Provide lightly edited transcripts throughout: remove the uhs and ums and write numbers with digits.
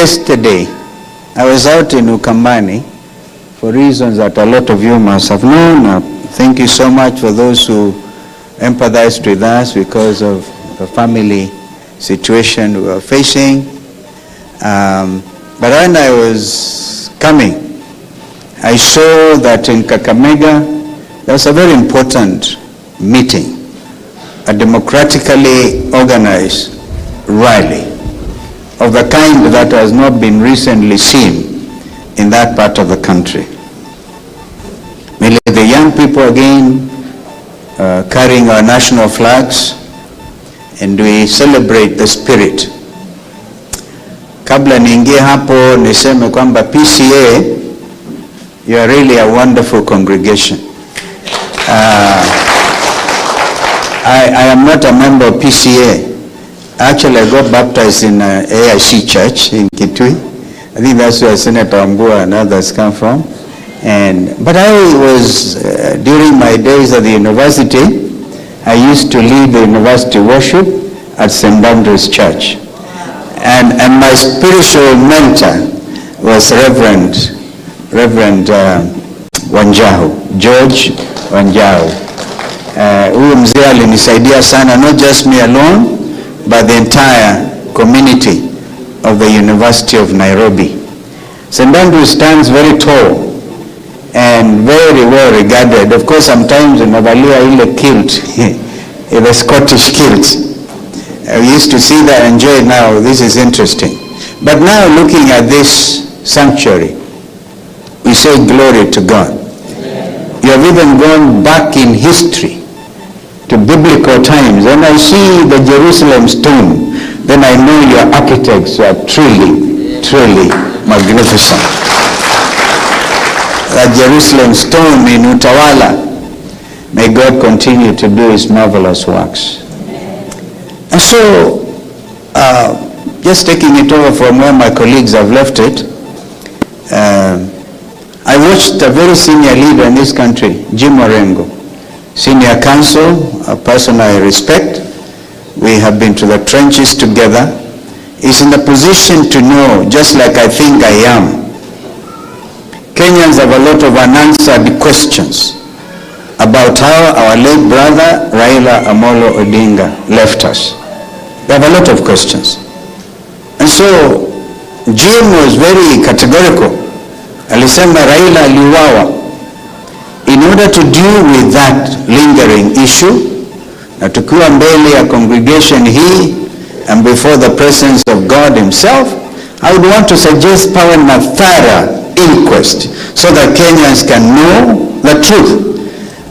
yesterday, I was out in Ukambani for reasons that a lot of you must have known. Thank you so much for those who empathized with us because of the family situation we were facing. But when I was coming, I saw that in Kakamega, there was a very important meeting, a democratically organized rally of the kind that has not been recently seen in that part of the country. Mainly the young people again carrying our national flags, and we celebrate the spirit. Kabla niingie hapo niseme kwamba PCA, you are really a wonderful congregation. I am not a member of PCA. Actually, I got baptized in AIC Church in Kitui. I think that's where Senator Ambua and others come from. But I was, during my days at the university, I used to lead the university worship at St. Andrew's Church. And my spiritual mentor was Reverend Wanjahu, George Wanjahu. Huyu mzee alinisaidia sana, not just me alone, but the entire community of the University of Nairobi. St. Andrews stands very tall and very well regarded. Of course, sometimes in Navalia ile kilt, the Scottish kilt. We used to see that, enjoy it now. This is interesting. But now looking at this sanctuary, we say glory to God. You have even gone back in history to biblical times, and I see the Jerusalem stone, then I know your architects are truly, truly magnificent. That Jerusalem stone in Utawala, may God continue to do his marvelous works. And so, just taking it over from where my colleagues have left it, I watched a very senior leader in this country, Jim Orengo, senior counsel, a person I respect. We have been to the trenches together. He's in the position to know, just like I think I am, Kenyans have a lot of unanswered questions about how our late brother Raila Amolo Odinga left us. They have a lot of questions. And so Jim was very categorical. Alisema Raila aliuawa. In order to deal with that lingering issue, na tukiwa mbele ya congregation hii and before the presence of God himself, I would want to suggest power and a thorough inquest so that Kenyans can know the truth.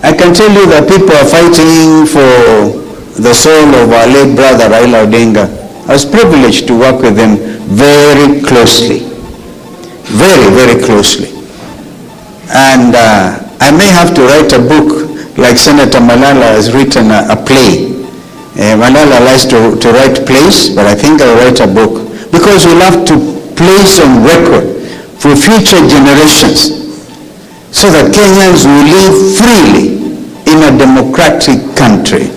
I can tell you that people are fighting for the soul of our late brother Raila Odinga. I was privileged to work with him very closely. Very, very closely. And I may have to write a book like Senator Malala has written a play. Malala likes to write plays, but I think I'll write a book because we'll have to place on record for future generations so that Kenyans will live freely in a democratic country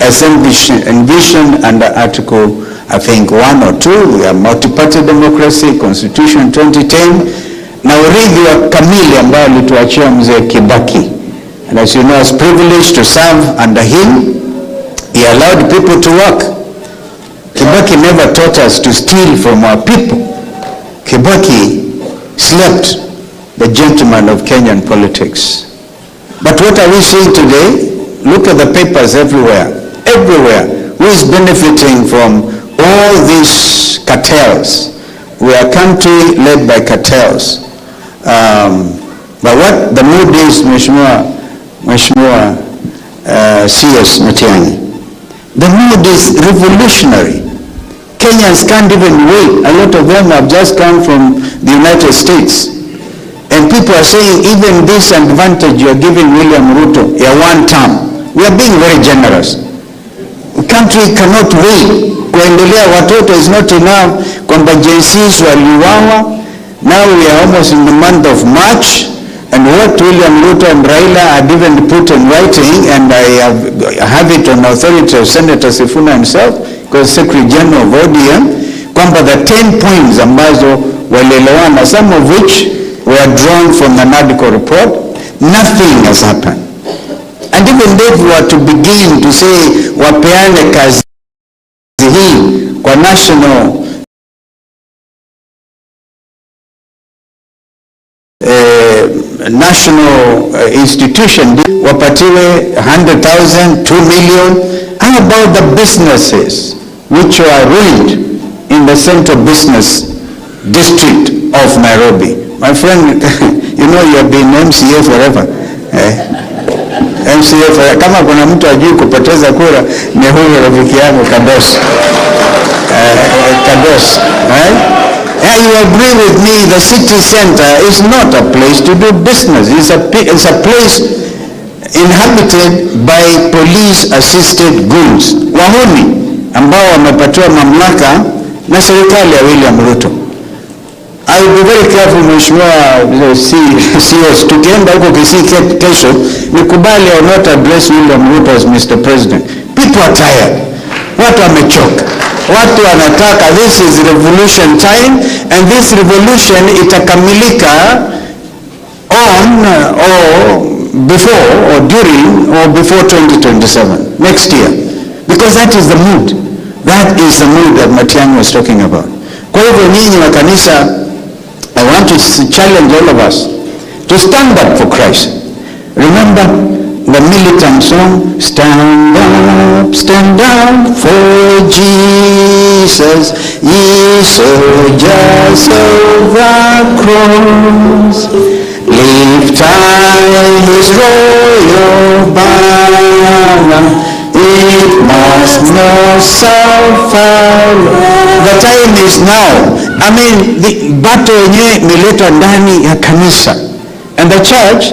as envisioned under Article, I think, 1 or 2. We have multi-party democracy, Constitution 2010. Na urithi wa kamili ambao alituachia mzee Kibaki. And as you know, I was privileged to serve under him. He allowed people to work. Kibaki never taught us to steal from our people. Kibaki slept the gentleman of Kenyan politics. But what are we seeing today? Look at the papers everywhere. Everywhere. Who is benefiting from all these cartels? We are a country led by cartels. But what the mood is, Mheshimiwa C.S. Matiang'i, the mood is revolutionary. Kenyans can't even wait. A lot of them have just come from the United States. And people are saying, even this advantage you're giving William Ruto, one term, we are being very generous. The country cannot wait. Kuendelea watoto is not enough. Kwamba JCs waliuawa. Now we are almost in the month of March. And what William Ruto and Raila had even put in writing, and I have it on authority of Senator Sifuna himself, because Secretary General of ODM, kwamba the 10 points ambazo walielewana, some of which were drawn from the medical report, nothing has happened. And even if we were to begin to say wapeane kazi hii kwa national institution, wapatiwe 100,000, 2 million. How about the businesses which were ruined in the central business district of Nairobi? My friend, you know you have been MCA forever. MCA forever. Kama kuna mtu ajui kupoteza kura, ni huyo rafiki yangu Kados. Kados, right? Yeah, you agree with me, the city center is not a place to do business. It's a place inhabited by police-assisted ghouls, wahuni ambao wamepatiwa mamlaka na serikali ya William Ruto. I will be very careful, Mheshimiwa CEOs, tukienda huko Kisii kesho, nikubali or not address William Ruto as Mr. President. People are tired. Watu wamechoka. Watu wanataka, this is revolution time, and this revolution itakamilika on or before or during or before 2027, next year. Because that is the mood. That is the mood that Matiang'i was talking about. Kwa hivyo nyinyi wa kanisa, I want to challenge all of us to stand up for Christ. Remember the militant song, stand up for Jesus, ye soldiers of the cross, lift high his royal banner, it must not suffer. The time is now. I mean, the battle yenyewe imeletwa ndani ya kanisa. And the church,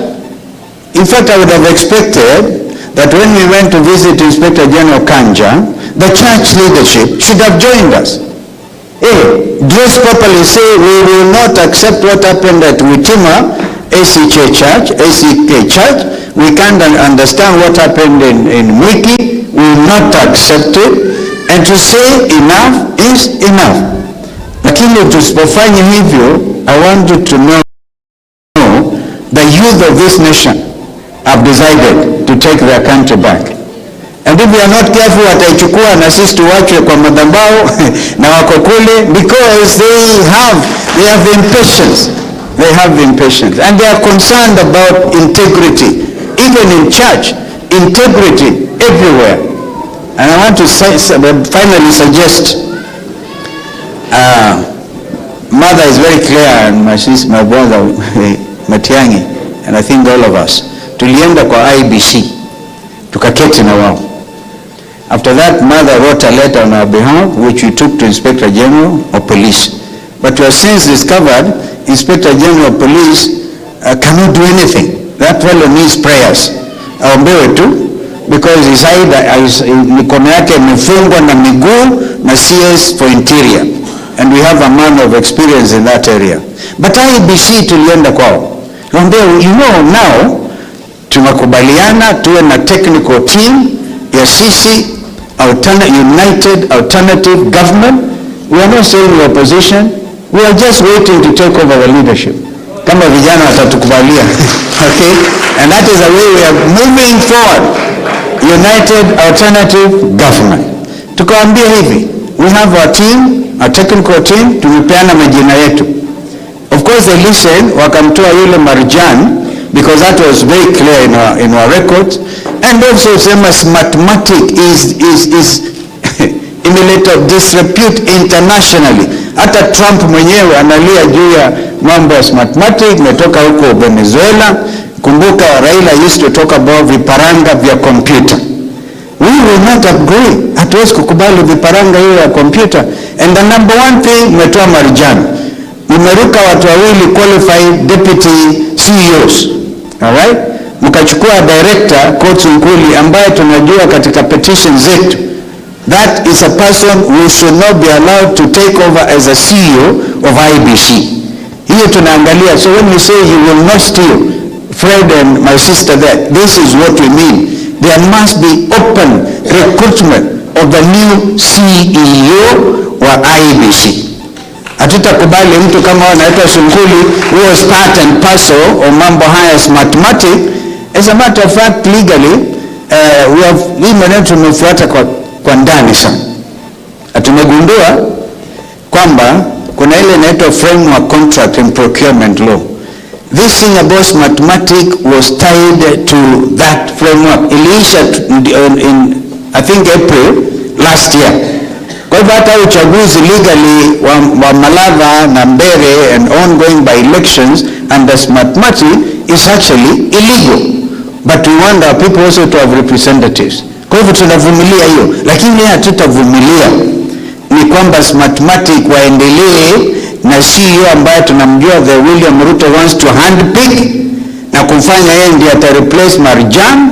in fact, I would have expected that when we went to visit Inspector General Kanja, the church leadership should have joined us. Hey, dress properly, say we will not accept what happened at Witima ACK Church. We can't understand what happened in Mwiki. We will not accept it. And to say enough is enough. Lakini tusipofanya hivyo, I want you to know the youth of this nation have decided to take their country back. And if we are not careful, wataichukua na sisi tuwachwe kwa madhabahu na wako kule, because they have the impatience. They have the impatience. And they are concerned about integrity. Even in church, integrity everywhere. And I want to finally suggest, Mother is very clear, and my brother Matiang'i, and I think all of us, tulienda kwa IBC, tukaketi na wao. After that, Mother wrote a letter on our behalf, which we took to Inspector General of Police. But we have since discovered Inspector General of Police cannot do anything. That fellow needs prayers. Aombewe tu, because mikono yake imefungwa na miguu na CS for interior. And we have a man of experience in that area. But IBC tulienda kwao. You know, now tumekubaliana tuwe na technical team ya sisi united alternative government. We are not saying the opposition. We are just waiting to take over the leadership. Kama vijana watatukubalia. Okay? And that is the way we are moving forward. United alternative government. Tukawaambia hivi, we have our team, our technical team, tumepeana majina yetu. Of course they listened, wakamtoa yule Marjan, because that was very clear in our records. And also sema mathematic is emulator of disrepute internationally. Hata Trump mwenyewe analia juu ya mambo ya mathematic, metoka huko Venezuela. Kumbuka Raila used to talk about viparanga vya computer. We will not agree. Hatuwezi kukubali viparanga hiyo ya computer. And the number one thing, umetoa Marjan. Umeruka watu wawili qualified deputy CEOs. Alright? Mkachukua director, Coach Nkuli, ambaye tunajua katika petition zetu, that is a person who should not be allowed to take over as a CEO of IBC. Hiyo tunaangalia. So when we say you will not steal, Fred and my sister there, this is what we mean. There must be open recruitment of the new CEO wa IEBC. Hatutakubali mtu kama anaitwa Sunkuli who was part and parcel of mambo haya mathematic. As a matter of fact, legally we have hii maneno tumefuata kwa ndani sana. Tumegundua kwamba kuna ile inaitwa framework contract and procurement law. This thing about mathematics was tied to that framework. Iliisha in I think April last year. Kwa hivyo hata uchaguzi legally wa Malava na Mbere and ongoing by elections under mathematics is actually illegal. But we want our people also to have representatives. Kwa hivyo tunavumilia hiyo, lakini hatutavumilia ni kwamba mathematics waendelee na CEO ambaye tunamjua the William Ruto wants to handpick na kumfanya yeye ndiye ata replace Marjan.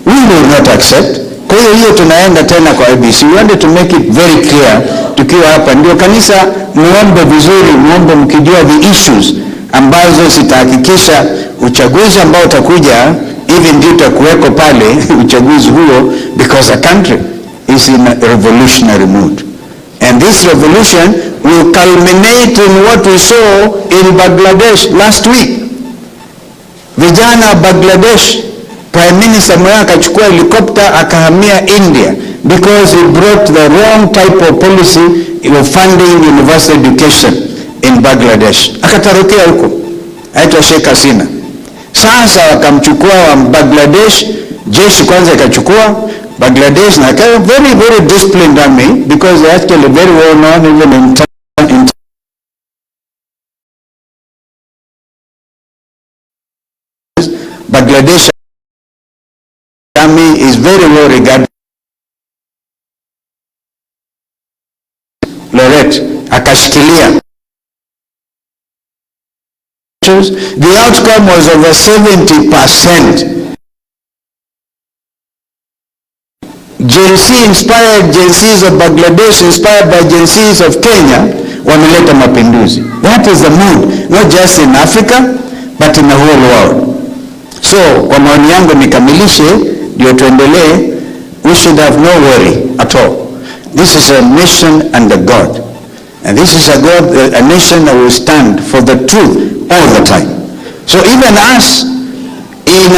We will not accept. Kwa hiyo tunaenda tena kwa IEBC. We want to make it very clear tukiwa hapa. Ndio kanisa muombe vizuri, muombe mkijua the issues ambazo zitahakikisha uchaguzi ambao utakuja even ndio utakuweko pale uchaguzi huo, because a country is in a revolutionary mood. And this revolution will culminate in what we saw in Bangladesh last week. Vijana Bangladesh, Prime Minister Moya akachukua helicopter akahamia India because he brought the wrong type of policy of funding university education in Bangladesh. Akatarokea huko, aitwa Sheikh Hasina. Sasa wakamchukua wa Bangladesh, jeshi kwanza ikachukua Bangladesh na very very disciplined army because they actually very well known even in Bangladesh army is very well regarded. Loret akashikilia. The outcome was over 70%. Gen Z inspired Gen Zs of Bangladesh, inspired by Gen Zs of Kenya, wameleta mapinduzi. That is the mood, not just in Africa, but in the whole world. So, kwa maoni yangu nikamilishe, ndio tuendelee, we should have no worry at all. This is a nation under God. And this is a nation that will stand for the truth all the time. So even us in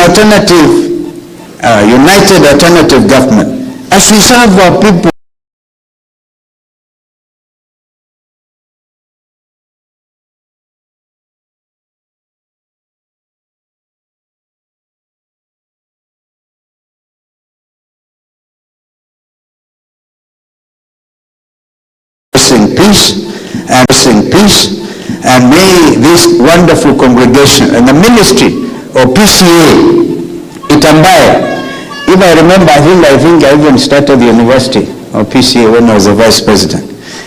united alternative government, as we serve our people, in peace, and may this wonderful congregation and the ministry of PCA itambaye. If I remember, I think I even started the university of PCA when I was the vice president.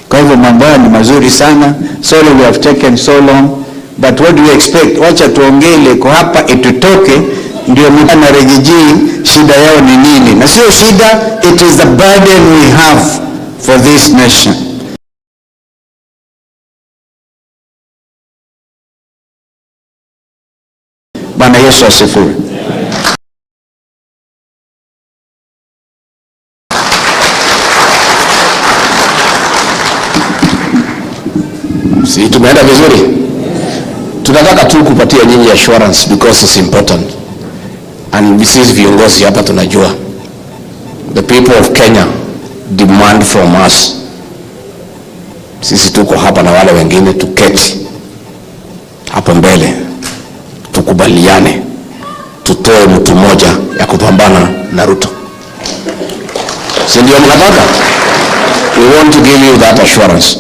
Kwa hivyo mambo ni mazuri sana. Sorry we have taken so long, but what do you expect? Wacha tuongele kwa hapa itutoke, ndio mtana regiji shida yao ni nini. Na sio shida, it is the burden we have for this nation. Bwana Yesu asifiwe. Si tumeenda vizuri? Tunataka tu kupatia nyinyi assurance because it's important. And this is viongozi hapa tunajua. The people of Kenya demand from us. Sisi tuko hapa na wale wengine tuketi hapo mbele. Tukubaliane, tutoe mtu mmoja ya kupambana na Ruto. Si ndio mnataka? We want to give you that assurance.